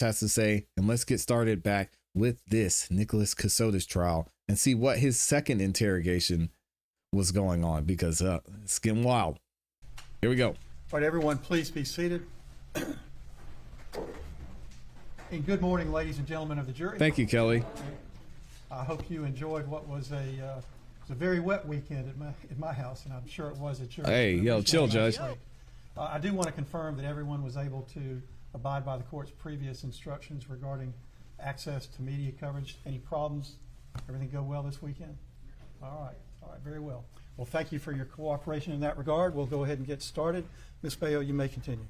has to say, and let's get started back with this Nicholas Kassotis trial and see what his second interrogation was going on, because it's getting wild. Here we go. All right, everyone, please be seated. And good morning, ladies and gentlemen of the jury. Thank you, Kelly. I hope you enjoyed what was a very wet weekend at my house, and I'm sure it was at yours. Hey, yo, chill, Judge. I do want to confirm that everyone was able to abide by the court's previous instructions regarding access to media coverage. Any problems? Everything go well this weekend? All right, very well. Well, thank you for your cooperation in that regard. We'll go ahead and get started. Ms. Bayo, you may continue.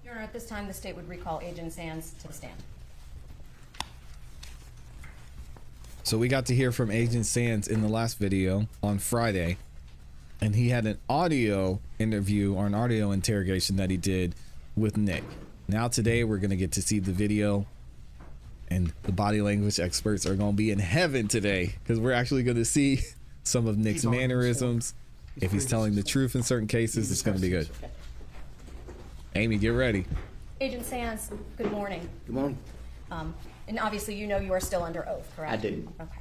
Your Honor, at this time, the state would recall Agent Sands to the stand. So we got to hear from Agent Sands in the last video on Friday, and he had an audio interview or an audio interrogation that he did with Nick. Now today we're going to get to see the video, and the body language experts are going to be in heaven today, because we're actually going to see some of Nick's mannerisms. If he's telling the truth in certain cases, it's going to be good. Amy, get ready. Agent Sands, good morning. Good morning. And obviously you know you are still under oath, correct? I do. Okay.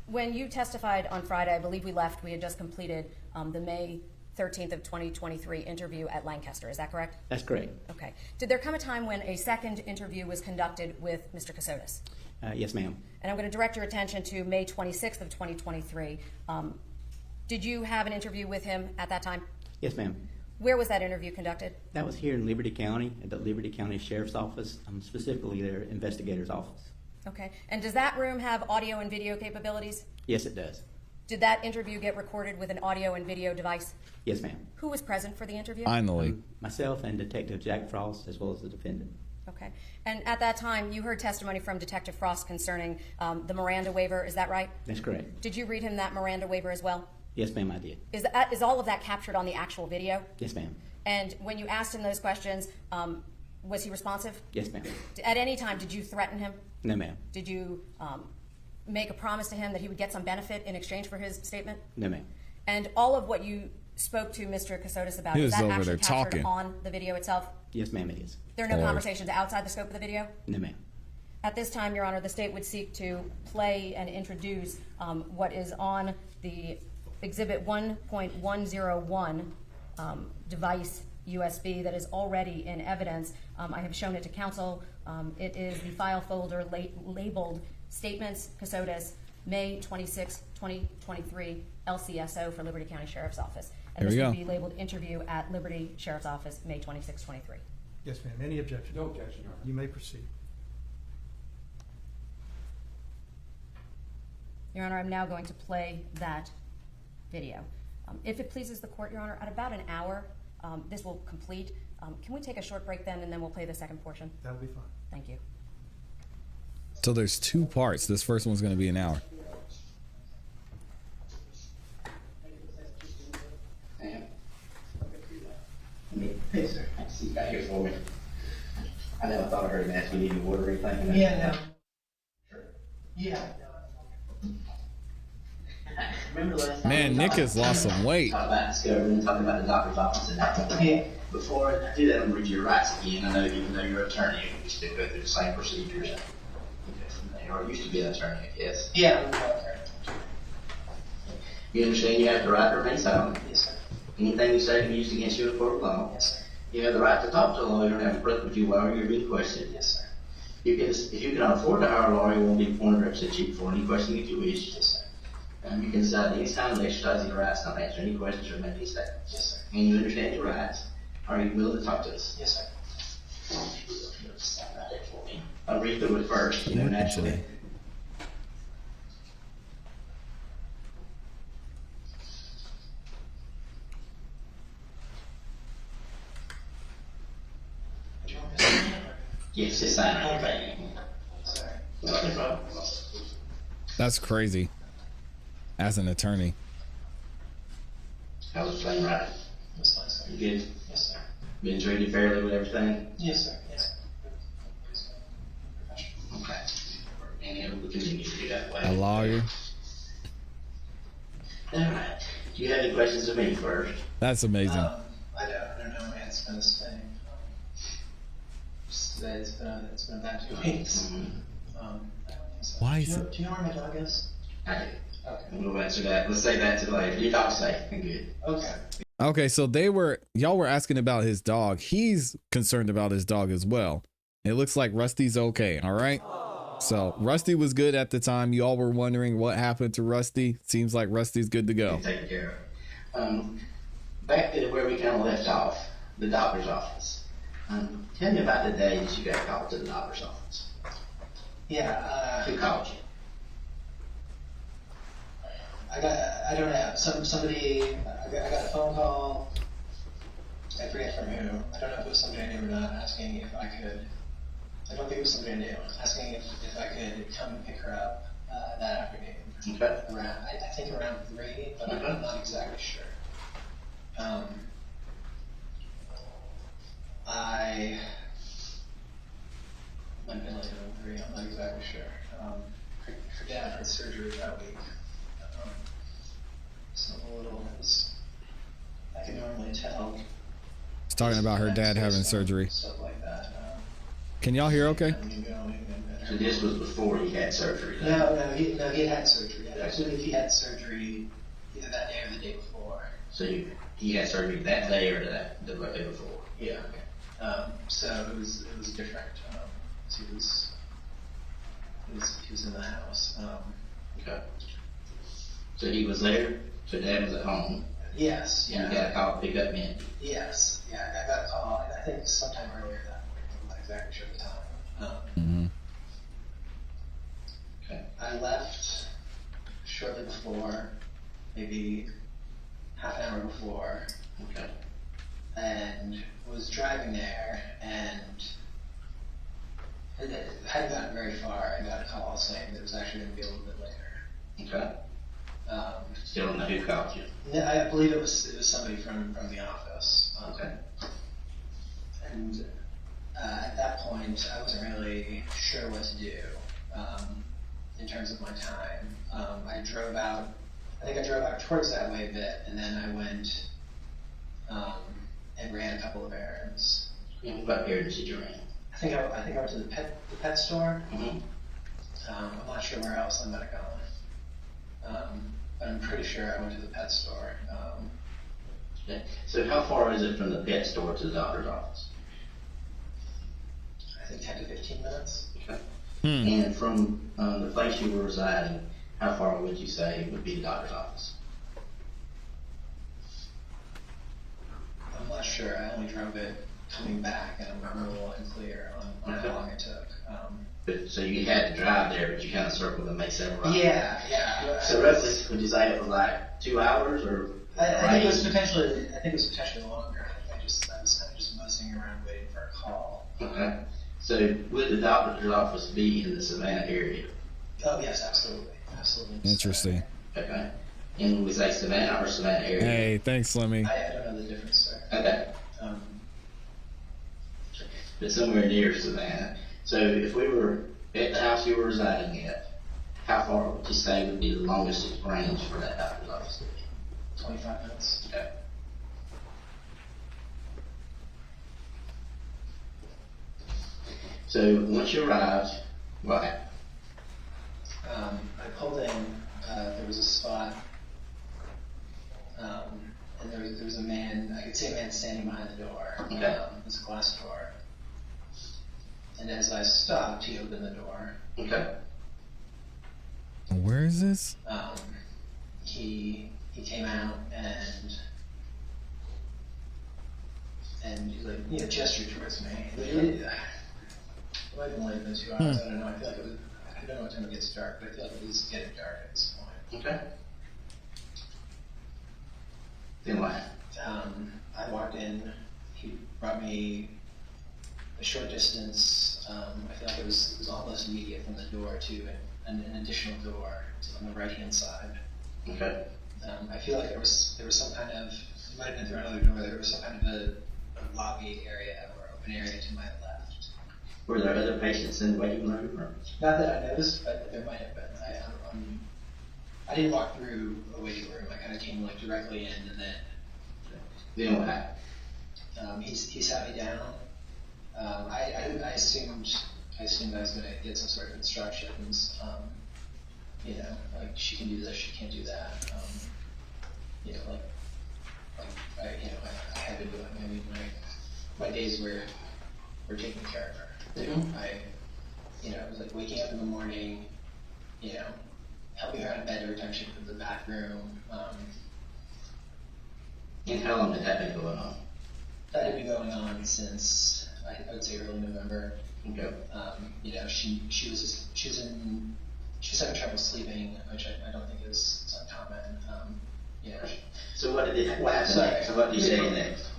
When you testified on Friday, I believe we had just completed the May 13th of 2023 interview at Lancaster. Is that correct? That's correct. Okay. Did there come a time when a second interview was conducted with Mr. Kassotis? Yes, ma'am. And I'm going to direct your attention to May 26th of 2023. Did you have an interview with him at that time? Yes, ma'am. Where was that interview conducted? That was here in Liberty County, at the Liberty County Sheriff's Office, specifically their investigator's office. Okay. And does that room have audio and video capabilities? Yes, it does. Did that interview get recorded with an audio and video device? Yes, ma'am. Who was present for the interview? Finally. Myself and Detective Jack Frost, as well as the defendant. Okay. And at that time, you heard testimony from Detective Frost concerning the Miranda waiver. Is that right? That's correct. Did you read him that Miranda waiver as well? Yes, ma'am, I did. Is all of that captured on the actual video? Yes, ma'am. And when you asked him those questions, was he responsive? Yes, ma'am. At any time, did you threaten him? No, ma'am. Did you make a promise to him that he would get some benefit in exchange for his statement? No, ma'am. And all of what you spoke to Mr. Kassotis about, is that actually captured on the video itself? Yes, ma'am, it is. There are no conversations outside the scope of the video? No, ma'am. At this time, Your Honor, the state would seek to play and introduce what is on the Exhibit 1.101 device USB that is already in evidence. I have shown it to counsel. It is the file folder labeled Statements Kassotis, May 26, 2023, LCSO for Liberty County Sheriff's Office. And this would be labeled Interview at Liberty Sheriff's Office, May 26, 23. Yes, ma'am. Any objection? No objection, Your Honor. You may proceed. Your Honor, I'm now going to play that video. If it pleases the court, Your Honor, at about an hour, this will complete. Can we take a short break then, and then we'll play the second portion? That'll be fine. Thank you. So there's two parts. This first one's going to be an hour. Hey, sir. I see you got here for me. I never thought I heard him ask you need water or anything. Yeah, no. Sure. Yeah. Remember last time? Man, Nick has lost some weight. Talk about discovery and talk about the doctor's office and that. Yeah. Before I do that, I'm gonna read your rights again. I know even though you're an attorney, you still go through the same procedures. Or used to be an attorney, I guess. Yeah. You understand you have the right to remain silent? Yes, sir. Anything you say can be used against you in a court of law. Yes, sir. You have the right to talk to a lawyer and have a break with you while you're being questioned. Yes, sir. If you can afford to hire a lawyer, you won't be appointed to represent you for any question that you wish. Yes, sir. You can decide any time to exercise your rights, not answer any questions or make any statements. Yes, sir. And you understand your rights. Are you willing to talk to us? Yes, sir. Sign right there for me. I'll read through it first, you know, naturally. Do you want this in? Yes, just sign it. Okay. Sorry. No problem. That's crazy. As an attorney. How was playing right? That's fine, sir. You good? Yes, sir. Been treated fairly with everything? Yes, sir. Yes. Okay. And it will continue to do that way. A lawyer. Alright. Do you have any questions of me first? That's amazing. I don't know, man. It's been the same. It's been been about 2 weeks. I don't think so. Why Do is you know, it- do you know where my dog is? I do. Okay. We'll answer that. Let's say that to later. Your dog's safe and good. Okay. Okay, so y'all were asking about his dog. He's concerned about his dog as well. It looks like Rusty's okay, all right? So Rusty was good at the time. You all were wondering what happened to Rusty. Seems like Rusty's good to go. Taken care of. Back to where we kind of left off, the doctor's office. Tell me about the day that you got called to the doctor's office. Yeah, Who called you? I don't know, somebody, I got a phone call, I forget from who, I don't know if it was somebody I knew or not, asking if I could, I don't think it was somebody I knew, asking if I could come and pick her up that afternoon. Okay. Around, I think around 3, but I'm not exactly sure. I might have been like around 3, I'm not exactly sure. Her dad had surgery that week. So a little, I can normally tell. He's talking about her dad having surgery. Stuff like that. Can y'all hear okay? So this was before he had surgery. No, he had surgery. I believe he had surgery either that day or the day before. So he had surgery that day or the day before? Yeah. Okay. So it was different. So he was in the house. Okay. So he was there? So Dad was at home? Yes. And you got a call to pick up Mindi? Yes. Yeah. I got a call. I think sometime earlier that morning. I'm not exactly sure the time. Okay. I left shortly before, maybe half an hour before, Okay. and was driving there, and it hadn't gotten very far. I got a call saying that it was actually going to be a little bit later. Okay. Still don't know who called you? I believe it was somebody from the office. Okay. And at that point, I wasn't really sure what to do in terms of my time. I drove out. I think I drove out towards that way a bit, and then I went and ran a couple of errands. Yeah, what errands did you run? I think I went to the pet store. Mm-hmm. I'm not sure where else I might have gone. But I'm pretty sure I went to the pet store. Okay. So how far is it from the pet store to the doctor's office? I think 10 to 15 minutes. Okay. And from the place you were residing, how far would you say would be the doctor's office? I'm not sure. I only drove it coming back, and I'm a little unclear on Okay. how long it took. So you had to drive there, but you kind of circled and made several rounds. Yeah. So roughly, would you say it was like 2 hours or? I think it was potentially longer. I was kind of just buzzing around waiting for a call. Okay. So would the doctor's office be in the Savannah area? Oh yes, absolutely. Interesting. Okay. And would we say Savannah or Savannah area? Hey, thanks, Slimmy. I don't know the difference, sir. Okay. But somewhere near Savannah. So if we were at the house you were residing at, how far would you say would be the longest range for that doctor's office to be? 25 minutes. Okay. So once you arrived, what happened? I pulled in. There was a spot, and there was a man. I could see a man standing behind the door. Okay. It was a glass door. And as I stopped, he opened the door. Okay. Where is this? He came out and he gestured towards me. It might have been later than 2 hours. I don't know. I feel like I don't know what time it gets dark, but I feel like it was getting dark at this point. Okay. Then what happened? I walked in. He brought me a short distance. I feel like it was almost immediate from the door to an additional door on the right hand side. Okay. I feel like there was some kind of, it might have been through another door, there was some kind of a lobby area or open area to my left. Were there other patients in the waiting room? Or? Not that I noticed, but there might have been. I didn't walk through a waiting room. I kind of came directly in, and Then what happened? he sat me down. I assumed I assumed I was gonna get some sort of instructions, you know, like she can do this, she can't do that, you know, I had been doing, I mean, my days were taking care of her. You know, it was like waking up in the morning, you know, helping her out of bed every time she went to the bathroom. And how long had that been going on? That had been going on since I would say early November. Okay. You know, she was having trouble sleeping, which I don't think is uncommon. You know. So what happened next? So what did you say next?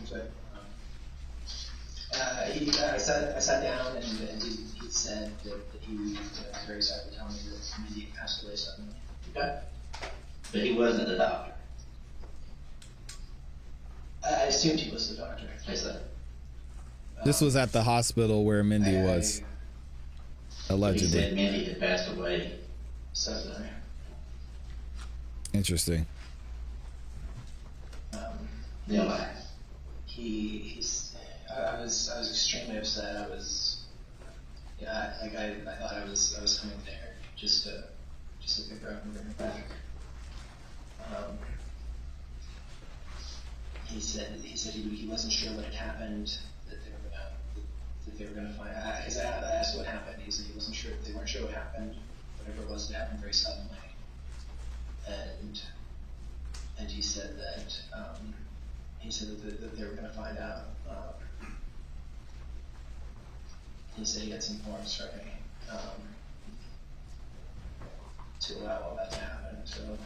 I sat down and he said that he was very sorry to tell me that Mindi had passed away suddenly. Okay. But he wasn't the doctor. I assumed he was the doctor. I said. This was at the hospital where Mindi was, He allegedly. said Mindi had passed away. Suddenly. Interesting. Then what? I was extremely upset. I thought I was coming there just to pick her up and bring her back. He said he wasn't sure what had happened, that they were gonna find. Because I asked what happened. He said he wasn't sure. They weren't sure what happened. Whatever it was, it happened very suddenly. And he said that that they were gonna find out. He said he had some forms for me to allow all that to happen. So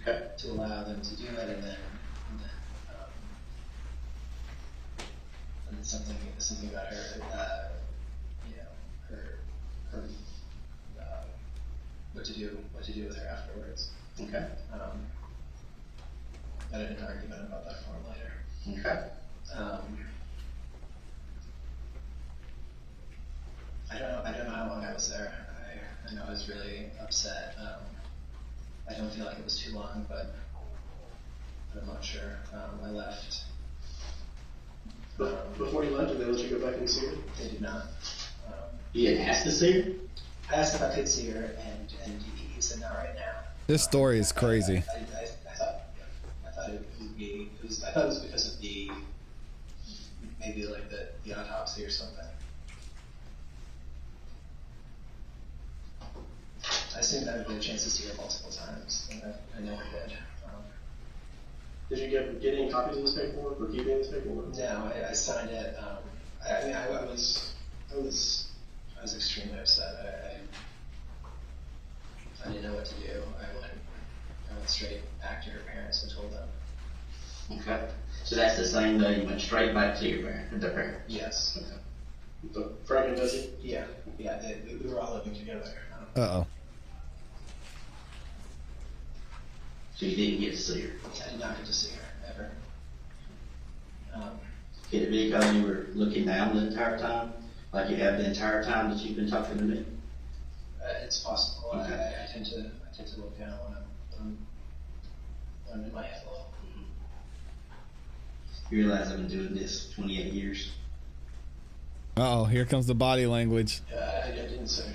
Okay. to allow them to do that, and then something about her, you know, her what to do with her afterwards. Okay. Got in an argument about that form later. Okay. I don't know how long I was there. I know I was really upset. I don't feel like it was too long, but I'm not sure. I left. But before you left, did they let you go back and see her? They did not. You didn't ask to see her? I asked if I could see her, and he said not right now. This story is crazy. I thought it would be. I thought it was because of maybe like the autopsy or something. I assumed I would get a chance to see her multiple times, and I never did. Did you get any copies of this paperwork or keep any of this paperwork? No, I signed it. I was extremely upset. I didn't know what to do. I went straight back to her parents and told them. Okay. So that's the same day you went straight back to your parents? Yes. Okay. The Frank and Desi? Yeah. We were all living together. Uh-oh. So you didn't get to see her? I did not get to see her ever. Could it be because you were looking down the entire time? Like you have the entire time that you've been talking to me? It's possible. Okay. I tend to look down when I'm in my head a little. You realize I've been doing this 28 years? Uh-oh, here comes the body language. I didn't say.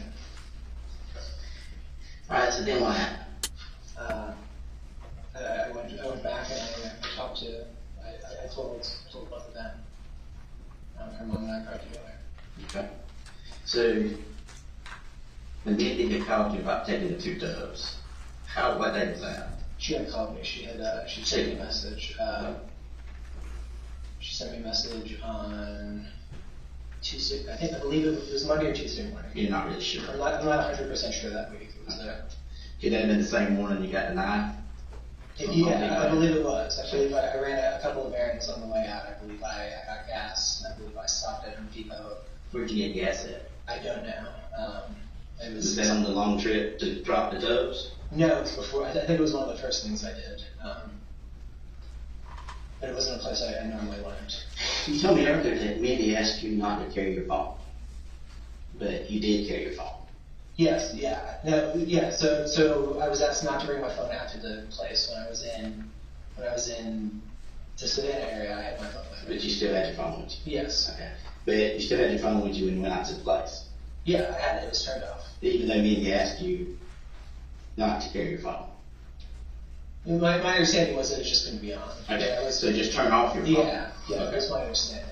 Alright, so then what happened? I went back and I talked to. I told both of them. Her mom and I cried together. Okay. So, when Mindi had called you about taking the 2 doves, what day was that? She had called me. She sent me a message. She sent me a message on Tuesday. I believe it was Monday or Tuesday morning. You're not really sure. I'm not 100% sure that week. It was there. Could that have been the same morning you got the knife? Yeah, I believe it was. I believe I ran a couple of errands on the way out. I believe I got gas. I believe I stopped at Home Depot. Where'd you get gas at? I don't know. It Was that on the long trip to drop the doves? No, it was before. I think it was one of the first things I did. But it wasn't a place I normally went. You told me earlier that Mindi asked you not to carry your phone, but you did carry your phone. Yes, yeah. No, yeah, so I was asked not to bring my phone out to the place when I was in the Savannah area. I had my phone with me. But you still had your phone with you? Yes. Okay. But you still had your phone with you when you went out to the place? Yeah, I had it. It was turned off. Even though Mindi asked you not to carry your phone. My understanding was that it's just going to be on. Okay, Yeah, it was, so just turn off your phone. yeah, Okay. that's my understanding.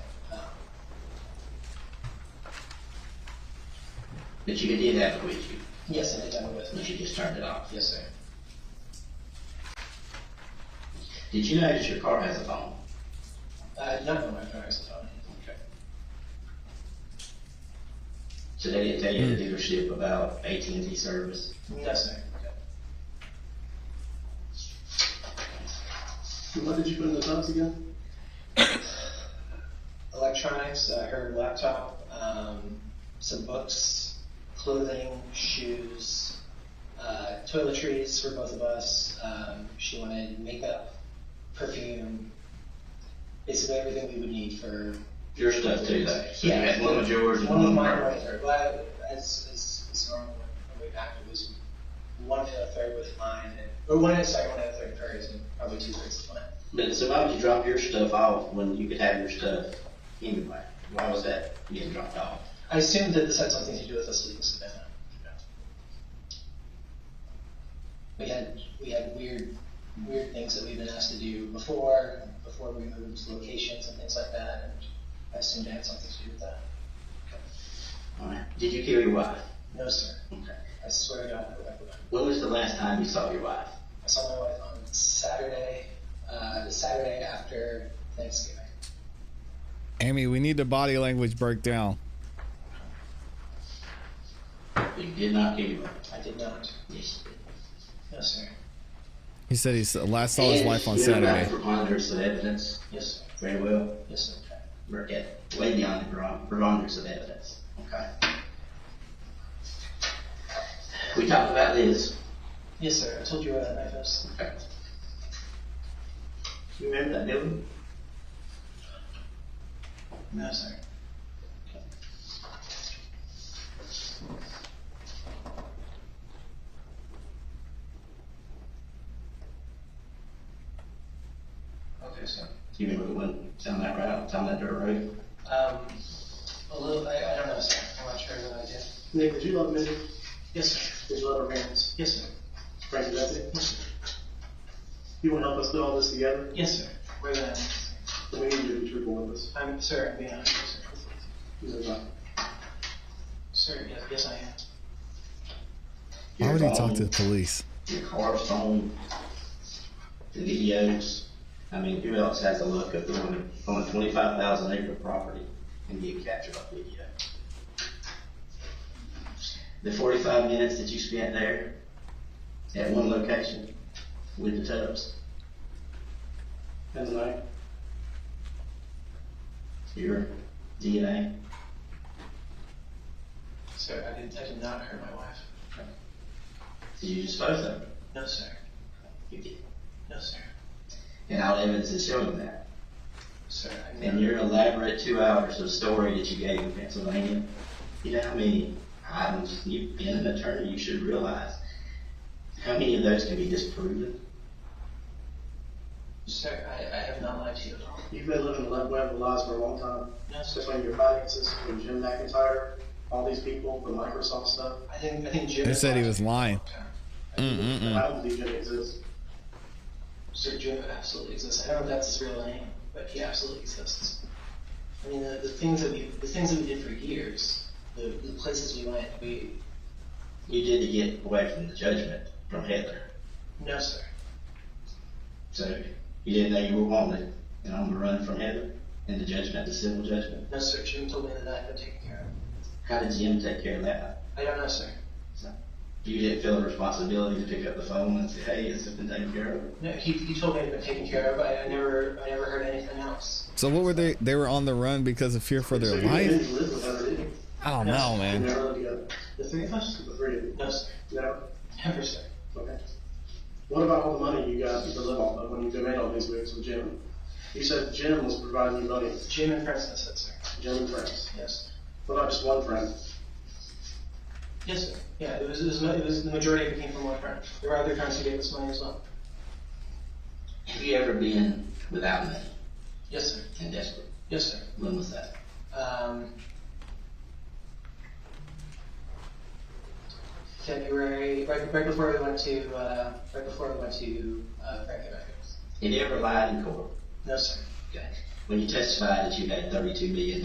But you did have it with you, Yes, I did have it with but me. you just turned it off. Yes, sir. Did you notice your car has a phone? I did not know my driver's phone. Okay. So they didn't tell you at the dealership about AT&T service? No, sir. What did you put in the box again? Electronics, her laptop, some books, clothing, shoes, toiletries for both of us. She wanted makeup, perfume, basically everything we would need for. Your stuff too, though? So you Yeah. had one was yours and One of one mine, was one hers. of hers. Well, as normal, when we back, it was one and a third with mine, or one and a third of hers, and probably 2/3 of mine. But so why would you drop your stuff off when you could have your stuff anyway? Why was that getting dropped off? I assumed that this had something to do with us leaving Savannah. We had weird things that we've been asked to do before we moved locations and things like that, and I assumed it had something to do with that. All right. Did you kill your wife? No, sir. Okay. I swear to God, no, I would not. When was the last time you saw your wife? I saw my wife on Saturday, the Saturday after Thanksgiving. Amy, we need the body language breakdown. You did not kill your wife? I did not. Yes, you did. No, sir. He said he last saw his wife on you have Saturday. preponderance of evidence. Yes, sir. Very well. Yes, sir. We're at way beyond the preponderance of evidence. Okay. We talked about this. Yes, sir. I told you where that knife is. Okay. You remember that building? No, sir. Okay, sir. Do you remember the one down that route, down that dirt road? A little, I don't know, sir. I'm not sure that I did. Nick, did you love Mindi? Yes, sir. Did you love her parents? Yes, sir. Frank, that's it? Yes, sir. You want to help us put all this together? Yes, sir. We're gonna. Then we need you to be truthful with us. Sir, I'm being honest, sir. You said no. Sir, yes, I am. Why would he talk to the police? Your car's phone, the videos. I mean, who else has the luck of going on a 25,000 acre property and getting captured on video? The 45 minutes that you spent there at one location with the tubs, And tonight? your DNA. Sir, I did not hurt my wife. Did you dispose of it? No, sir. You did. No, sir. And all evidence is showing that. Sir, I And your elaborate 2 hours of story that you gave in Pennsylvania, you know how many items, you've been an attorney, you should realize how many of those can be disproven. Sir, I have not lied to you at all. You've been living the web of lies for a long time. No, sir. Just when your finances, when Jim McIntyre, all these people, the Microsoft stuff. I think Jim. They said he was lying. How does Jim exist? Sir, Jim absolutely exists. I don't know if that's his real name, but he absolutely exists. I mean, the things that we did for years, the places we went, You did to get away from the judgment from Heather. no, sir. So you didn't know you were wanted and on the run from Heather and the judgment, the civil judgment. No, sir. Jim told me that I had been taken care of. How did Jim take care of that? I don't know, sir. You didn't feel the responsibility to pick up the phone and say, hey, it's been taken care of? No, he told me it had been taken care of. I never heard anything else. So what were they? They were on the run because of fear for their So you life? didn't live with her, did you? I don't know, You man. never lived together. The three of us? The three of you? No, sir. No? Never, sir. Okay. What about all the money you got to live off of when you made all these moves with Jim? You said Jim was providing you money. Jim and friends, I said, sir. Jim and friends. Yes. What about just one friend? Yes, sir. Yeah, it was the majority of it came from one friend. There were other friends who gave us money as well. Have you ever been without money Yes, sir. and desperate? Yes, sir. When was that? February, right before we went to Frankie Records. Have you ever lied in court? No, sir. Okay. When you testified that you had $32 million,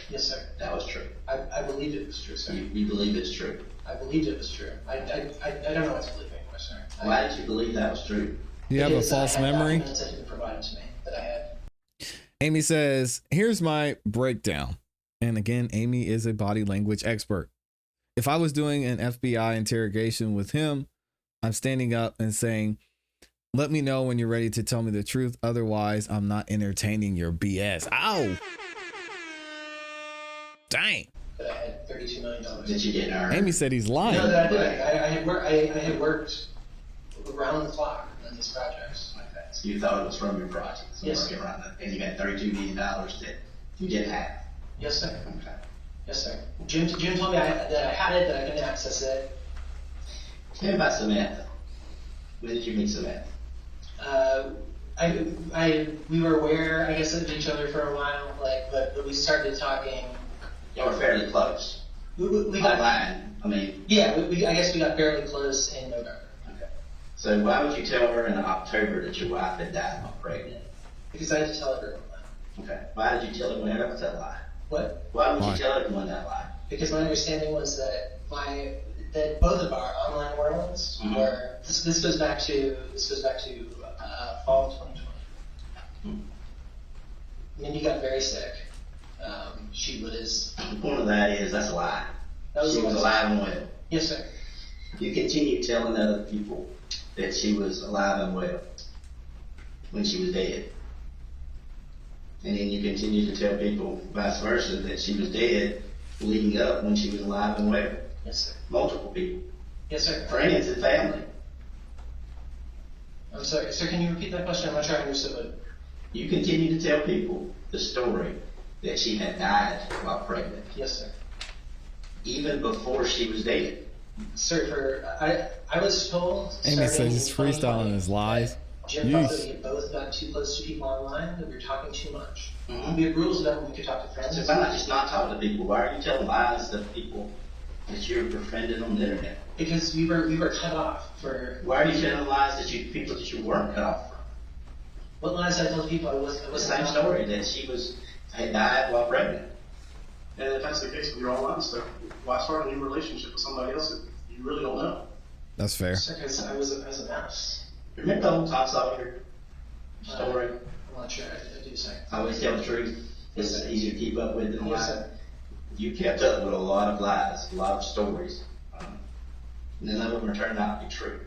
Yes, sir. that was true. I believed it was true, sir. You believe it's true. I believed it was true. I don't know what to believe anymore, sir. Why did you believe that was true? You have a Because I false had memory? documents that had been provided to me that I had. Amy says, here's my breakdown. And again, Amy is a body language expert. If I was doing an FBI interrogation with him, I'm standing up and saying, let me know when you're ready to tell me the truth. Otherwise, I'm not entertaining your BS. Ow! Dang. That I had $32 million. That you didn't earn? Amy said he's lying. No, that I did. I had worked around the clock on these projects. Okay. So you thought it was from your projects? Yes. Working around it, and you had $32 million that you didn't have? Yes, sir. Okay. Yes, sir. Jim told me that I had it, that I couldn't access it. Tell me about Samantha. When did you meet Samantha? We were aware, I guess, of each other for a while, but we started talking. Y'all were fairly close. We got, Online. I mean, yeah, I guess we got fairly close in November. okay. So why would you tell her in October that your wife had died while pregnant? Because I had to tell everyone that. Okay. Why did you tell everyone else that lie? What? Why would Why? you tell everyone that lie? Because my understanding was that both of our online worlds Mhm. were. This goes back to fall of 2020. Mindy got very sick. She was. The point of that is that's a lie. That was She was alive and well. Yes, sir. You continue telling other people that she was alive and well when she was dead. And then you continue to tell people vice versa that she was dead leading up when she was alive and well. Yes, sir. Multiple people. Yes, sir. Friends and family. I'm sorry, sir. Can you repeat that question? I'm not sure I understood it. You continue to tell people the story that she had died while pregnant, Yes, sir. even before she was dead. Sir, I was told. Amy starting says he's in freestyling 2020 his lies. that Jim thought that Yeesh. we had both gotten too close to people online, that we were talking too much. Mhm. We had rules about when we could talk to friends. So why not just not talk to people? Why are you telling lies to people that you're befriended on the internet? Because we were cut off for. Why are you telling lies that people that you weren't cut off from? What lies I told people I was The same story that she had died while pregnant. And if that's the case with your online stuff, why start a new relationship with somebody else that you really don't know? That's fair. Because I was a mess. Remember the whole Tom Sawyer story? I'm not sure. I do say. Always tell the truth. It's easier to keep up with than Yes, lie. sir. You kept up with a lot of lies, a lot of stories. None of them are turned out to be true.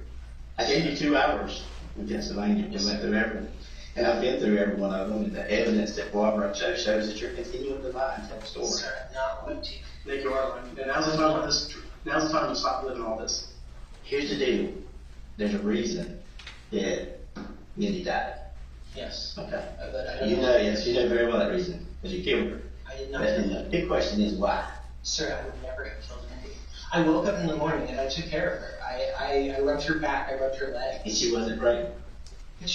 I gave you 2 hours in Pennsylvania. We went through everything. And I've been through every one of them, and the evidence that Barbara shows that you're continuing to lie and tell the story. Sir, I'm not going to. Nick, you are lying. And now's the time now's the time to stop living all this. Here's the deal. There's a reason that Mindy died. Yes. Okay. But I don't You know, yes, you know very well that reason, because you killed her. I did not. But then the big question is why? Sir, I would never have killed Mindy. I woke up in the morning and I took care of her. I rubbed her back, I rubbed her leg. And she wasn't pregnant. And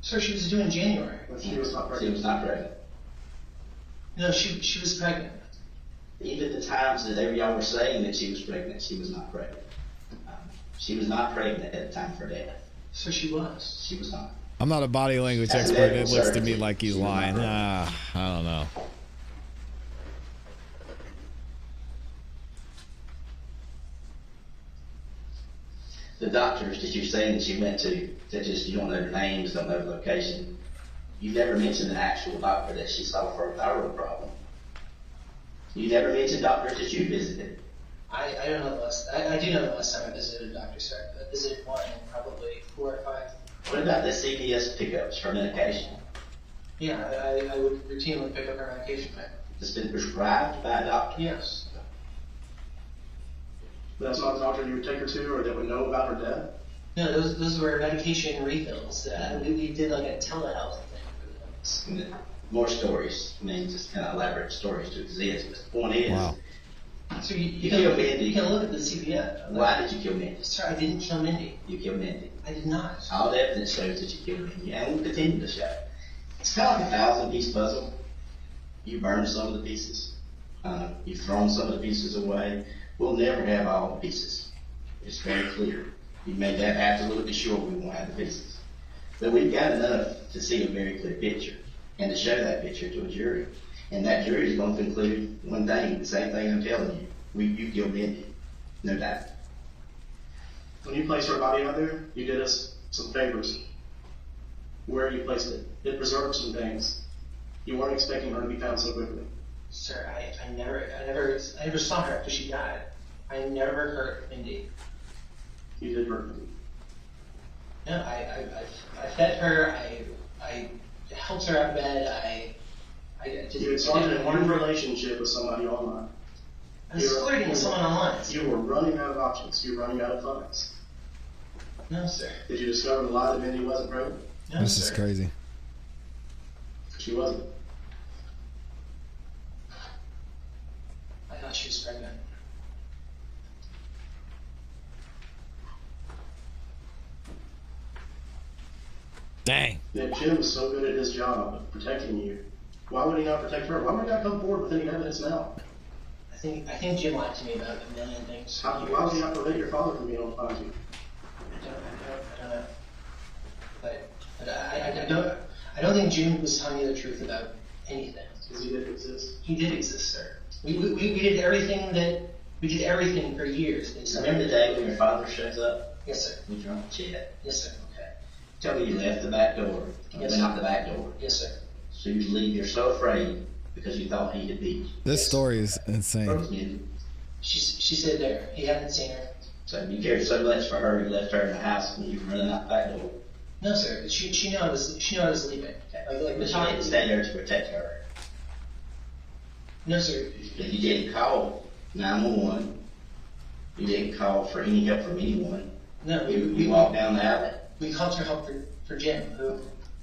sir, she was due in January. But she was not She pregnant. was not pregnant. No, she was pregnant. Even the times that y'all were saying that she was pregnant, she was not pregnant. She was not pregnant at the time of her death. Sir, she was. She was not. I'm not a body language That's expert. an It looks to me certainty. like he's lying. I don't know. The doctors that you're saying that you went to, that just you don't know their names, don't know the location, you never mentioned the actual doctor that she saw for a thyroid problem. You never mentioned doctors that you visited. I don't know the last. I do know the last time I visited a doctor, sir. I visited one in probably 4 or 5. What about the CVS pickups for medication? Yeah, I would routinely pick up her medication. That's been prescribed by a doctor? Yes. That's not the doctor you would take her to or that would know about her death? No, those were medication refills. We did like a telehealth thing for them. And then more stories. I mean, just kind of elaborate stories to exist. But the point is, Wow. So You killed Mindy. You can look at the CPF. why did you kill Mindy? Sir, I didn't kill Mindy. You killed Mindy. I did not. All the evidence shows that you killed Mindy, and will continue to show. It's kind of like a 1,000-piece puzzle. You burn some of the pieces. You've thrown some of the pieces away. We'll never have all the pieces. It's very clear. You made that absolutely sure we won't have the pieces. But we've got enough to see a very clear picture and to show that picture to a jury. And that jury is going to conclude one thing, the same thing I'm telling you. You killed Mindi, no doubt. When you placed her body out there, you did us some favors. Where you placed it, it preserved some things. You weren't expecting her to be found so quickly. Sir, I never saw her after she died. I never hurt Mindi. You did hurt me. No, I fed her, I helped her out of bed, You had started a new relationship with somebody online. I was flirting with someone online. You were running out of options. You were running out of funds. No, sir. Did you discover the lie that Mindi wasn't pregnant? No, This sir. is crazy. She wasn't. I thought she was pregnant. Dang. If Jim was so good at his job of protecting you, why would he not protect her? Why would he not come forward with any evidence now? I think Jim lied to me about a million things. Why would he not prevent your father from being able to find you? I don't know. But I don't think Jim was telling you the truth about anything. Because he didn't exist. He did exist, sir. We did everything for years. Remember the day when your father shows up? Yes, sir. You drunk shit. Yes, sir. Okay. Tell me you left the back door. Yes, Went sir. out the back door. Yes, sir. So you leave, you're so afraid because you thought he had beat you. This story is Where insane. was Mindi? She said there. He hadn't seen her. So you cared so much for her, you left her in the house when you were running out the back door. No, sir. She knew I was leaving. Like But you didn't stay there to protect her. No, sir. But you didn't call 911. You didn't call for any help from anyone. No, You walked down the alley. we called for help for Jim,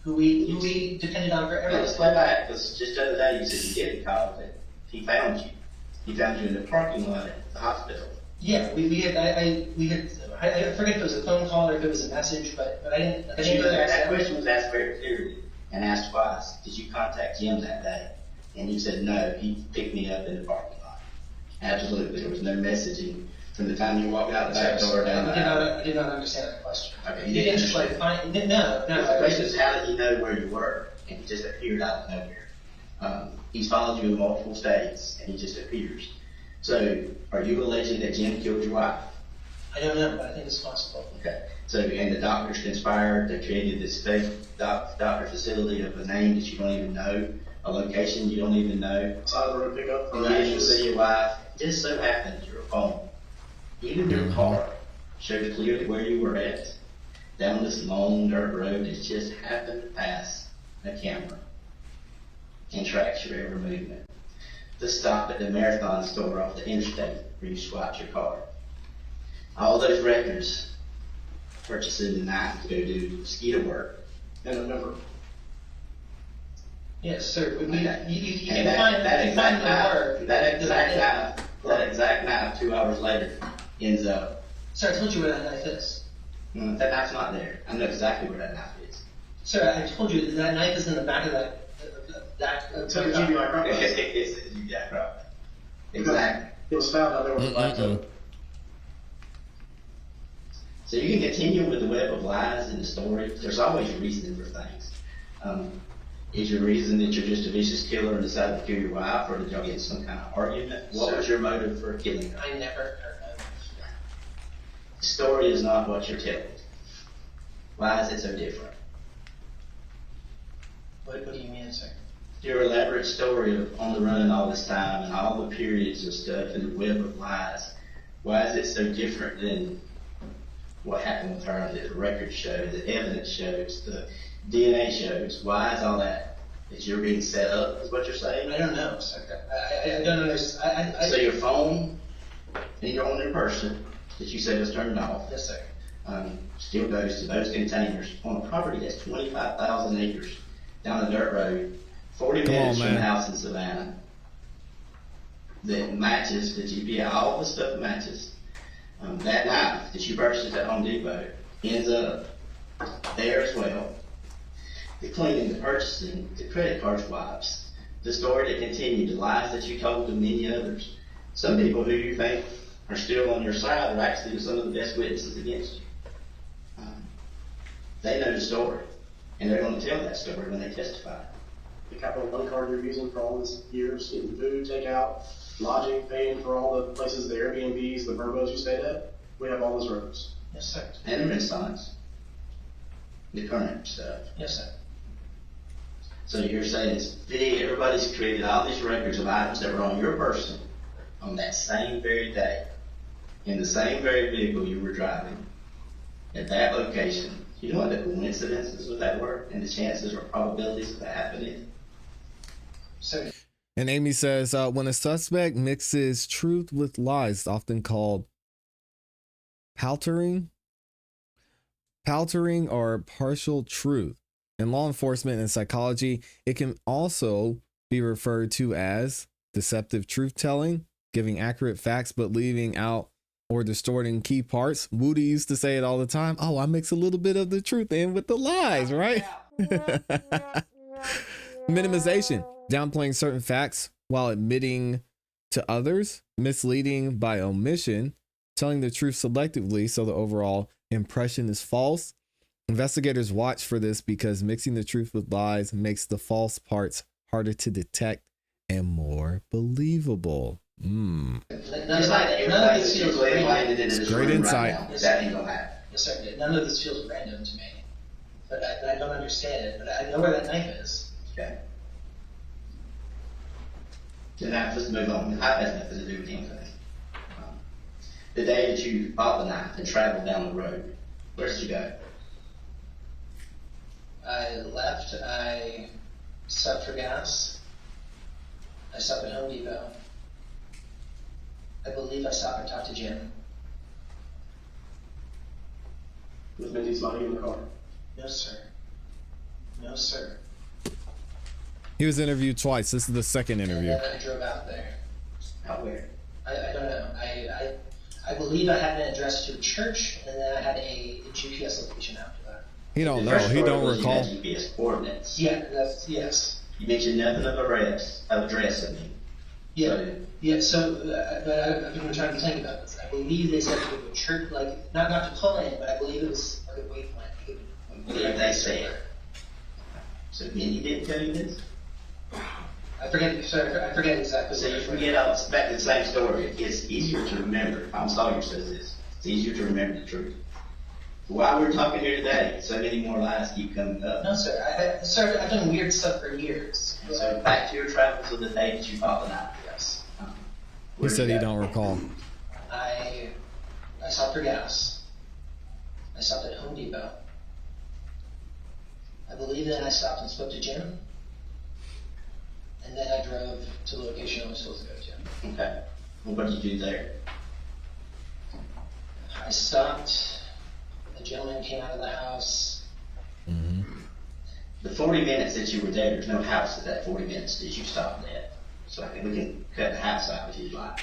who we depended on for Let's everything. go back, because just the other day you said you didn't call, but he found you. He found you in the parking lot at the hospital. Yeah, I forget if it was a phone call or if it was a message, but I didn't. But you know, that question was asked very clearly and asked twice. Did you contact Jim that day? And you said no, he picked me up in the parking lot. Absolutely, there was no messaging from the time you walked out the back door down the alley. I did not understand that question. Okay, You you didn't didn't just like find, no. The question is, how did he know where you were? And he just appeared out of nowhere. He's followed you in multiple states, and he just appears. So, are you alleging that Jim killed your wife? I don't know, but I think it's possible. Okay. So, and the doctors conspired. They created this fake doctor facility of a name that you don't even know, a location you don't even know. So I was going to pick up You from didn't see your wife. It just so happens your phone, even your car, showed clearly where you were at, down this long dirt road that just happened to pass a camera and tracks your every movement. The stop at the marathon store off the interstate where you swiped your card. All those records purchasing the night to go do mosquito work. in November. Yes, sir. But you And can find the word. that exact knife 2 hours later ends up. Sir, I told you where that knife is. That knife's not there. I know exactly where that knife is. Sir, I told you that knife is in the back of that. So did you be like, right? Yeah, right. Exactly. It was found out there with a laptop. So you can continue with the web of lies in the story. There's always reasoning for things. Is your reason that you're just a vicious killer and decided to kill your wife, or did y'all get in some kind of argument? What was your motive for killing her? I never heard of it. The story is not what you're telling. Why is it so different? What do you mean, sir? Your elaborate story of on the run all this time and all the periods of stuff and the web of lies, why is it so different than what happened with her that the records show, the evidence shows, the DNA shows? Why is all that? Is you're being set up, is what you're saying? I don't know, sir. I don't understand. So your phone and your only person that you said was turned off Yes, sir. Still goes to those containers on a property that's 25,000 acres down a dirt road, 40 minutes from the house in Savannah. That matches the GPS, all the stuff matches. That knife that you purchased at Home Depot ends up there as well. The cleaning, the purchasing, the credit card swipes, the story that continued, the lies that you told to many others. Some people who you think are still on your side are actually some of the best witnesses against you. They know the story, and they're going to tell that story when they testify. The Capital One card you're using for all these years, getting food, takeout, lodging, paying for all the places, the Airbnbs, the Verbos you stayed at, we have all those records. Yes, sir. And the Renaissance, the current stuff. Yes, sir. So you're saying it's big, everybody's created all these records of items that were on your person on that same very day, in the same very vehicle you were driving, at that location. You know what the coincidences of that were, and the chances or probabilities of that happening? So, And Amy says, when a suspect mixes truth with lies, often called paltering or partial truth. In law enforcement and psychology, it can also be referred to as deceptive truth telling, giving accurate facts but leaving out or distorting key parts. Woody used to say it all the time. Oh, I mix a little bit of the truth in with the lies, right? Minimization, downplaying certain facts while admitting to others, misleading by omission, telling the truth selectively so the overall impression is false. Investigators watch for this because mixing the truth with lies makes the false parts harder to detect and more believable. None of this feels random. Great insight. That ain't gonna happen. Yes, sir. None of this feels random to me. But I don't understand it. But I know where that knife is. Okay. So now let's move on. The knife has nothing to do with anything. The day that you bought the knife and traveled down the road, where did you go? I left. I stopped for gas. I stopped at Home Depot. I believe I stopped and talked to Jim. Was Mindy's body in the car? No, sir. No, sir. He was interviewed twice. This is the second interview. And then I drove out there. Out where? I don't know. I believe I had an address to a church, and then I had a GPS location after that. He don't The know. first He part don't was you recall. had GPS coordinates. Yeah, yes. You mentioned nothing of address, I mean. Yeah, yeah. So, but I've been trying to think about this. I believe they said to go to a church, like not to pull in, but I believe it was like a waypoint. What did they say? So Mindy didn't tell you this? I forget. Sorry, I forget exactly. So you forget all it's back to the same story. It's easier to remember. Tom Sawyer says this. It's easier to remember the truth. While we're talking here today, so many more lies keep coming up. No, sir. Sir, I've done weird stuff for years. So back to your travels of the day that you bought the knife. Yes. He said he don't recall. I stopped for gas. I stopped at Home Depot. I believe then I stopped and spoke to Jim. And then I drove to the location I was supposed to go to. Okay. Well, what did you do there? I stopped. A gentleman came out of the house. The 40 minutes that you were there, there's no house at that 40 minutes that you stopped at. So we can cut the house out if you'd like.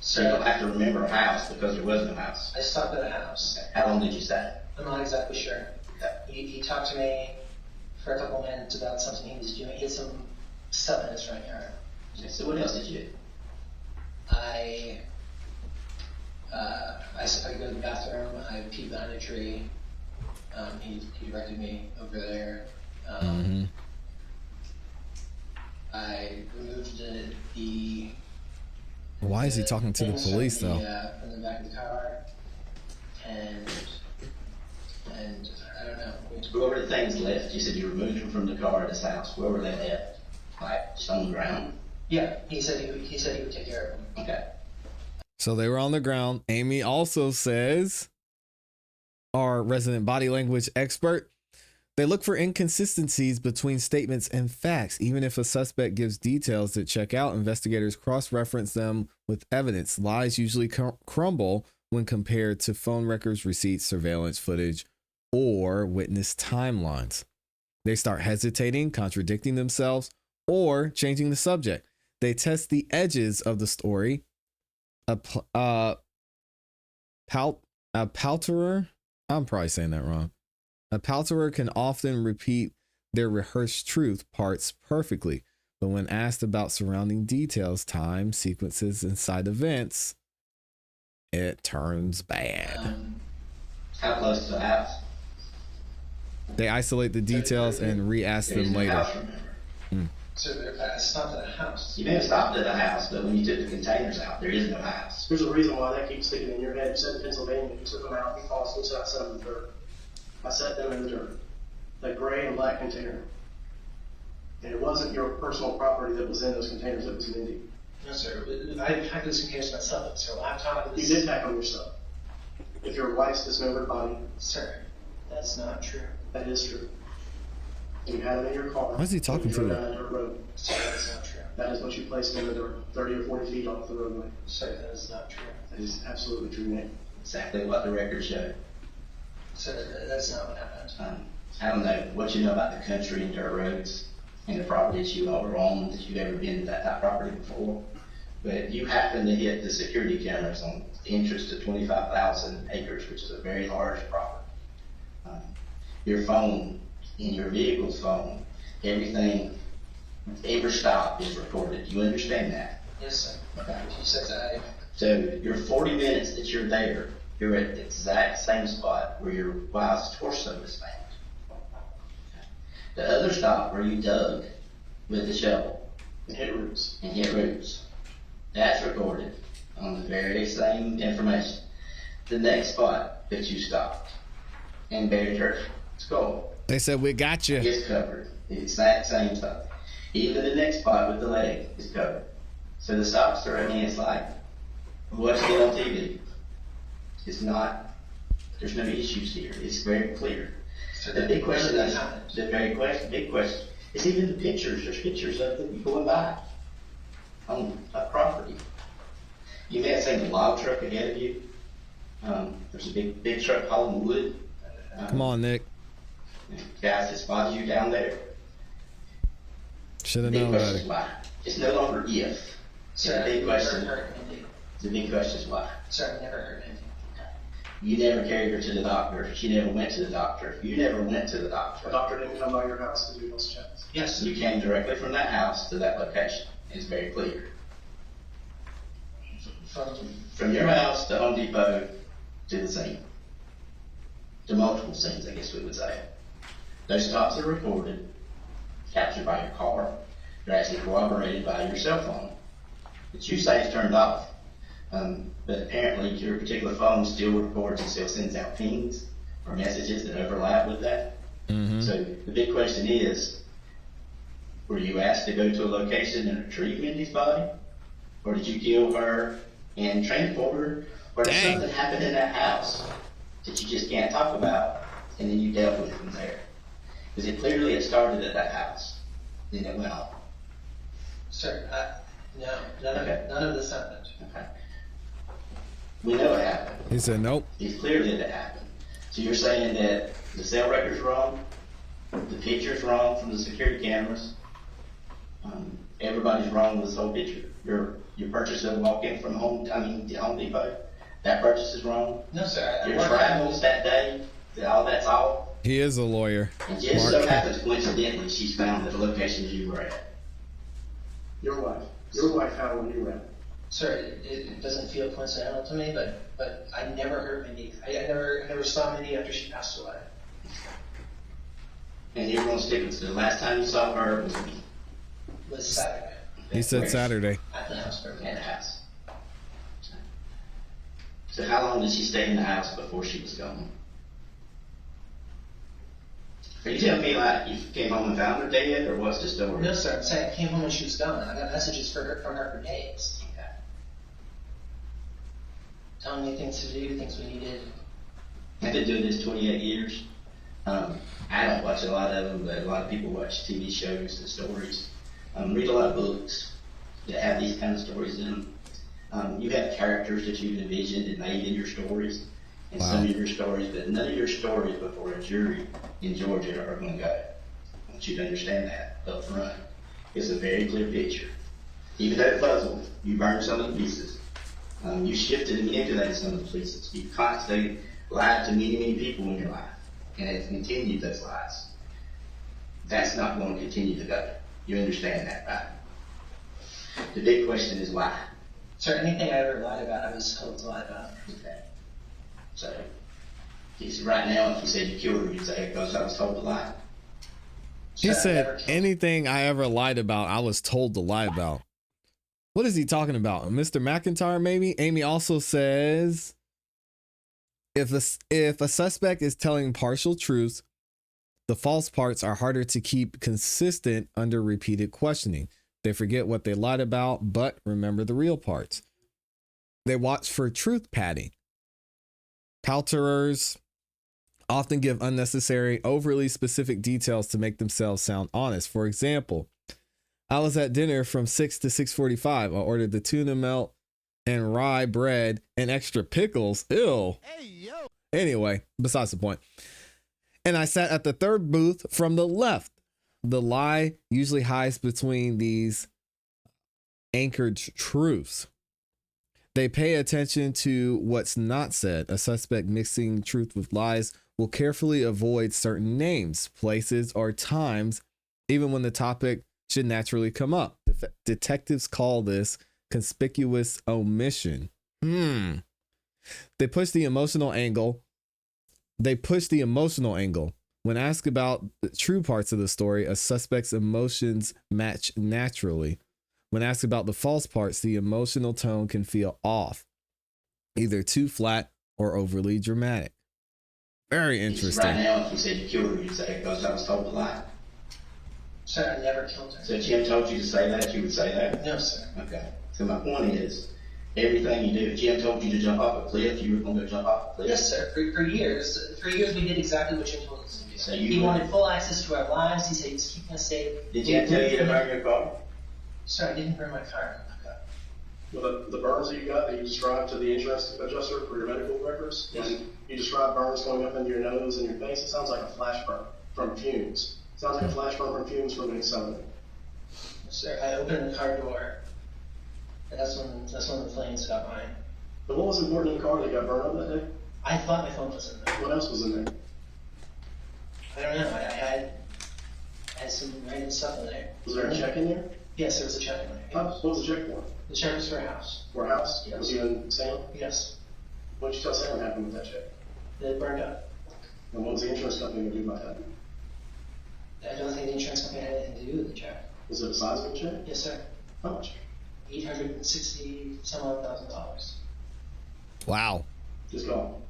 So you don't have to remember a house because there was no house. I stopped at a house. How long did you stay? I'm not exactly sure. Okay. He talked to me for a couple minutes about something he was doing. He had some stuff in his front yard. Okay, so what else did you do? I said if I could go to the bathroom, I peed behind a tree. He directed me over there. I removed the Why is he talking to the things police from though? from the back of the car, and I don't know. Where were the things left? You said you removed them from the car at his house. Where were they left? Like just on the ground? Yeah, he said he would take care of them. Okay. So they were on the ground. Amy also says, our resident body language expert, they look for inconsistencies between statements and facts. Even if a suspect gives details that check out, investigators cross-reference them with evidence. Lies usually crumble when compared to phone records, receipts, surveillance footage, or witness timelines. They start hesitating, contradicting themselves, or changing the subject. They test the edges of the story. A palterer, I'm probably saying that wrong. A palterer can often repeat their rehearsed truth parts perfectly, but when asked about surrounding details, time, sequences, and side events, It turns bad. How close to the house? They isolate the details and re-ask There is them no later. house, remember. So I stopped at a house. You may have stopped at a house, but when you took the containers out, there is no house. There's a reason why that keeps sticking in your head. You said Pennsylvania, you took them out, you falsely said I set them in the dirt. I set them in the dirt. That gray and black container. And it wasn't your personal property that was in those containers, it was Mindi. No, sir. I packed those containers myself. It's her laptop. You did pack them yourself. If your wife's dismembered body, Sir, that's not true. that is true. And you had them in your car. Why is he talking when you to drove her? down a dirt road. Sir, that's not true. That is what you placed in the dirt, 30 or 40 feet off the roadway. Sir, that is not true. That is absolutely true, Nick. Exactly what the records show. Sir, that's not what happened. I don't know what you know about the country and dirt roads and the properties you ever owned, if you've ever been to that type of property before. But you happen to hit the security cameras on the entrance to 25,000 acres, which is a very large property. Your phone, in your vehicle's phone, everything, every stop is recorded. You understand that? Yes, sir. Okay. You said that. So your 40 minutes that you're there, you're at the exact same spot where your wife's torso was found. The other stop where you dug with the shovel And hit roots. and hit roots, that's recorded on the very same information. The next spot that you stopped and buried her skull They said, we got you. is covered. The exact same stuff. Even the next spot with the leg is covered. So the stops are, I mean, it's like, what's it on TV? It's not, there's no issues here. It's very clear. So The big question none of is, that happened. the very question, big question, is even the pictures, there's pictures of them going by on a property. You may have seen the log truck ahead of you. There's a big truck hauling wood. Come on, Nick. Guys that spotted you down there. Should have The big known question is better. why. It's no longer if. Sir, The big I've never question, hurt Mindy. the big question is why. Sir, I've never hurt Mindy. You never carried her to the doctor. She never went to the doctor. You never went to the The doctor. doctor didn't come by your house to do those checks. Yes, You came directly from that house to that location. It's very clear. From your house to Home Depot to the scene. To multiple scenes, I guess we would say. Those stops are recorded, captured by your car. They're actually corroborated by your cell phone. That you say is turned off. But apparently your particular phone still records and still sends out pings or messages that overlap with that. So the big question is, were you asked to go to a location and retrieve Mindy's body? Or did you kill her and transport her? Or did Dang. something happen in that house that you just can't talk about and then you dealt with from there? Because it clearly started at that house. Then it went on. sir, no, Okay. none of this happened. Okay. We know it happened. He said, nope. It's clear that it happened. So you're saying that the cell record's wrong, the picture's wrong from the security cameras, everybody's wrong with this whole picture. Your purchase of a walk-in from Home Depot, that purchase is wrong. No, sir. I Your worked- travels that day, that's all. He is a lawyer. And just so Mark. happens coincidentally, she's found at the locations you were at. Your wife found when you were at. Sir, it doesn't feel coincidental to me, but I never hurt Mindy. I never saw Mindy after she passed away. And you're gonna stick with the last time you saw her was me It was Saturday He said Where? Saturday. at the house for at the house. So how long did she stay in the house before she was gone? Are you telling me like you came home and found her dead, or what's the story? No, sir. I'm saying I came home when she was gone. I got messages from her for days, Okay. telling me things to do, things we needed. I've been doing this 28 years. I don't watch a lot of them, but a lot of people watch TV shows and stories. Read a lot of books that have these kind of stories in them. You have characters that you've envisioned and made in your stories, and some of your stories, but none of your stories before a jury in Georgia are going to go. I want you to understand that up front. It's a very clear picture. Even though it puzzled, you burned some of the pieces. You shifted and manipulated some of the pieces. You constantly lied to many, many people in your life, and have continued those lies. That's not going to continue to go. You understand that, right? The big question is why. Sir, anything I ever lied about, I was told to lie about. Okay. So, right now, if you said you killed her, you'd say, because I was told to lie. He Sir, I said, never killed her. anything I ever lied about, I was told to lie about. What is he talking about? Mr. McIntyre, maybe? Amy also says, if a suspect is telling partial truths, the false parts are harder to keep consistent under repeated questioning. They forget what they lied about, but remember the real parts. They watch for truth padding. Palterers often give unnecessary, overly specific details to make themselves sound honest. For example, I was at dinner from 6 to 6:45. I ordered the tuna melt and rye bread and extra pickles. Ew. Hey, yo. Anyway, besides the point. And I sat at the third booth from the left. The lie usually hides between these anchored truths. They pay attention to what's not said. A suspect mixing truth with lies will carefully avoid certain names, places, or times, even when the topic should naturally come up. Detectives call this conspicuous omission. They push the emotional angle. When asked about the true parts of the story, a suspect's emotions match naturally. When asked about the false parts, the emotional tone can feel off, either too flat or overly dramatic. Very interesting. Right now, if you said you killed her, you'd say, because I was told to lie. Sir, I never killed her. So if Jim told you to say that, you would say that? No, sir. Okay. So my point is, everything you do, if Jim told you to jump off a cliff, you were going to jump off a cliff? Yes, sir. For years. For years, we did exactly what Jim told us to do. So He wanted full access to our lives. He said he was keeping us safe. Did Jim tell you to burn your car? Sir, I didn't burn my car. Okay. Well, the burns that you got that you described to the insurance adjuster for your medical records, Yes. when you described burns going up into your nose and your face, it sounds like a flash burn from fumes. It sounds like a flash burn from fumes from an accelerator. Sir, I opened the car door. And that's when the flames got mine. But what was important in the car that got burned up that day? I thought my phone was in there. What else was in there? I don't know. I had some random stuff in there. Was there a check in there? Yes, there was a check in there. What was the check for? The check was for a house. For a house? Yes. Was you in Salem? Yes. What did you tell Salem happened with that check? It burned up. And what was the insurance company going to do about that? I don't think the insurance company had anything to do with the check. Was it a sizable check? Yes, sir. How much? $860,000. Wow. Just gone.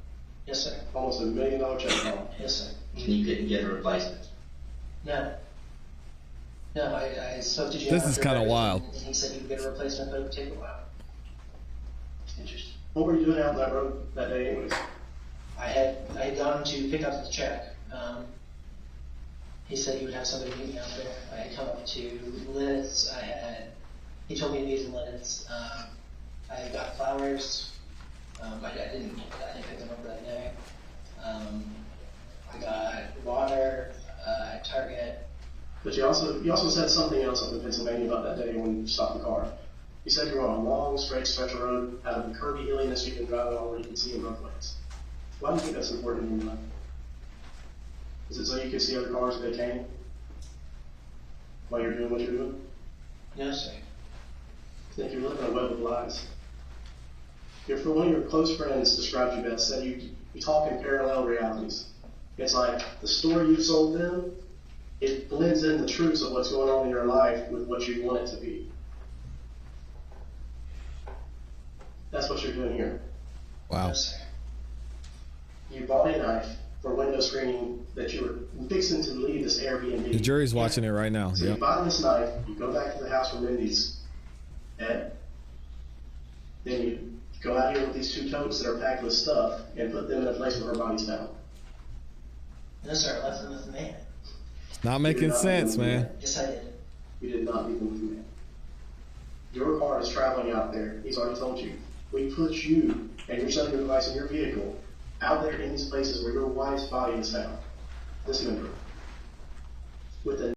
Yes, sir. Almost $1 million check gone. Yes, sir. And you couldn't get a replacement? No. No, I spoke to Jim. This is after kinda that, wild. And he said he would get a replacement, but it would take a while. Interesting. What were you doing out on that road that day anyways? I had gone to pick up the check. He said he would have somebody meet me out there. I had come up to Liz. He told me to meet in Liz. I got flowers. I didn't pick them up that day. I got water at Target. But you also said something else up in Pennsylvania about that day when you stopped the car. You said you were on a long, straight stretch of road out of the curvy hilliness you've been driving on where you can see in both lanes. Why do you think that's important in your life? Is it so you can see other cars as they came? While you're doing what you're doing? No, sir. I think you're living a web of lies. One of your close friends described you best, said you talk in parallel realities. It's like the story you've sold them, it blends in the truths of what's going on in your life with what you want it to be. That's what you're doing here. Wow. No, sir. You bought a knife for window screening that you were fixing to leave this Airbnb. The jury's watching it right now. So Yep. you buy this knife, you go back to the house where Mindy's at, then you go out here with these 2 totes that are packed with stuff and put them in a place where her body's found. No, sir. I left them with the man. Not making sense, man. Yes, I did. You did not leave them with the man. Your car is traveling out there. He's already told you. We put you and your cellular device in your vehicle out there in these places where your wife's body is found. This member. With a